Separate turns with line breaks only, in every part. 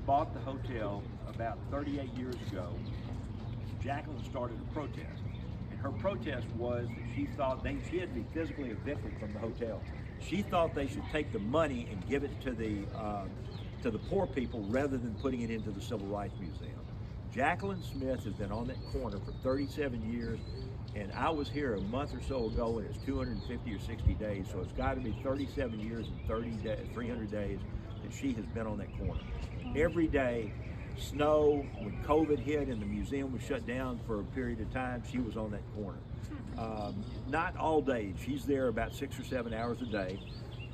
bought the hotel about 38 years ago, Jacqueline started a protest. And her protest was that she thought she had to be physically evicted from the hotel. She thought they should take the money and give it to the poor people rather than putting it into the Civil Rights Museum. Jacqueline Smith has been on that corner for 37 years, and I was here a month or so ago, and it's 250 or 60 days, so it's got to be 37 years and 300 days that she has been on that corner. Every day, snow, when COVID hit and the museum was shut down for a period of time, she was on that corner. Not all day. She's there about 6 or 7 hours a day.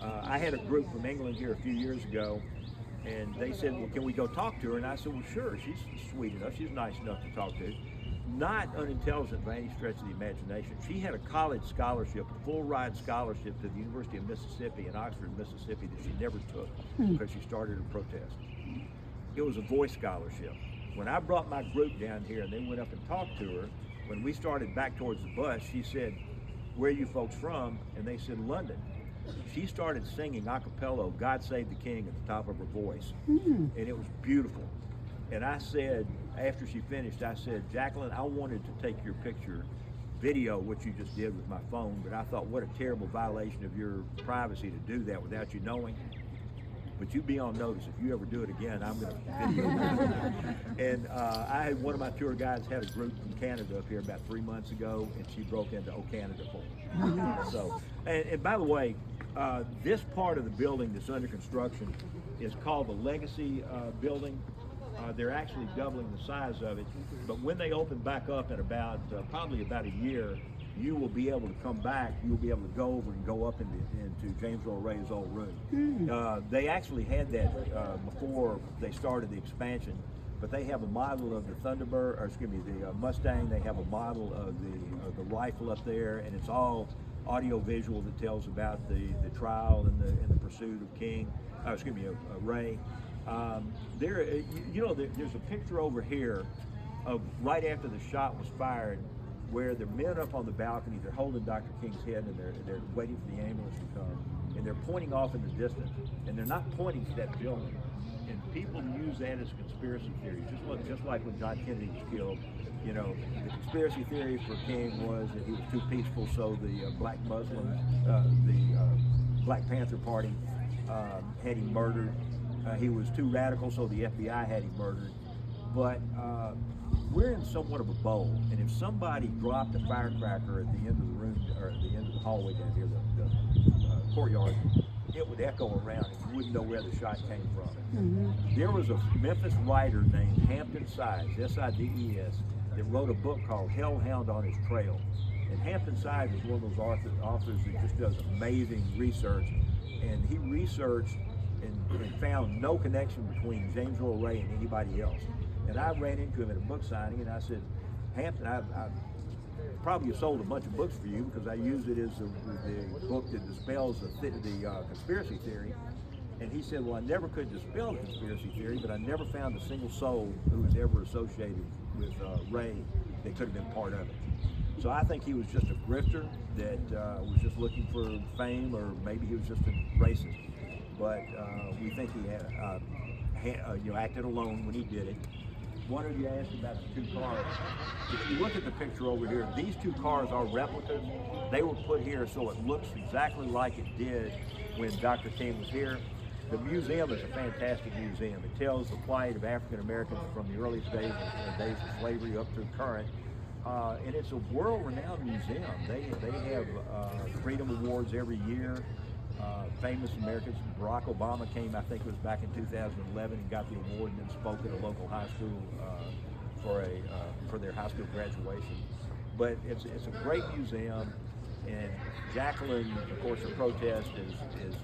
I had a group from England here a few years ago, and they said, well, can we go talk to her? And I said, well, sure. She's sweet enough. She's nice enough to talk to. Not unintelligent by any stretch of the imagination. She had a college scholarship, a full ride scholarship to the University of Mississippi in Oxford, Mississippi, that she never took because she started a protest. It was a voice scholarship. When I brought my group down here and they went up and talked to her, when we started back towards the bus, she said, where are you folks from? And they said, London. She started singing a cappella, God Save the King, at the top of her voice. And it was beautiful. And I said, after she finished, I said, Jacqueline, I wanted to take your picture, video what you just did with my phone, but I thought, what a terrible violation of your privacy to do that without you knowing. But you be on notice. If you ever do it again, I'm going to video it. And I had one of my tour guides had a group from Canada up here about 3 months ago, and she broke into "Oh Canada" for me. So, and by the way, this part of the building that's under construction is called the Legacy Building. They're actually doubling the size of it, but when they open back up in about probably about a year, you will be able to come back. You'll be able to go over and go up into James Earl Ray's old room. They actually had that before they started the expansion, but they have a model of the Thunderbird, or excuse me, the Mustang. They have a model of the rifle up there, and it's all audio visual that tells about the trial and the pursuit of King. Excuse me, of Ray. There's a picture over here of right after the shot was fired, where the men up on the balcony, they're holding Dr. King's head, and they're waiting for the ambulance to come, and they're pointing off in the distance, and they're not pointing to that building. And people use that as a conspiracy theory, just like when John Kennedy was killed. You know, the conspiracy theory for King was that he was too peaceful, so the Black Muslims, the Black Panther Party had him murdered. He was too radical, so the FBI had him murdered. But we're in somewhat of a bowl, and if somebody dropped a firecracker at the end of the room, or at the end of the hallway down here, the courtyard, it would echo around, and you wouldn't know where the shot came from. There was a Memphis writer named Hampton Sides, S-I-D-E-S, that wrote a book called Hellhound on His Trail. And Hampton Sides is one of those authors that just does amazing research, and he researched and found no connection between James Earl Ray and anybody else. And I ran into him at a book signing, and I said, Hampton, I probably have sold a bunch of books for you because I use it as the book that dispels the conspiracy theory. And he said, well, I never could dispel the conspiracy theory, but I never found a single soul who was ever associated with Ray that could have been part of it. So I think he was just a grifter that was just looking for fame, or maybe he was just a racist. But we think he had, acted alone when he did it. One of you asked about the two cars. If you look at the picture over here, these two cars are replicas. They were put here so it looks exactly like it did when Dr. King was here. The museum is a fantastic museum. It tells the plight of African Americans from the earliest days of slavery up to current. And it's a world-renowned museum. They have Freedom Awards every year. Famous Americans. Barack Obama came, I think it was back in 2011, and got the award, and then spoke at a local high school for their high school graduation. But it's a great museum, and Jacqueline, of course, her protest is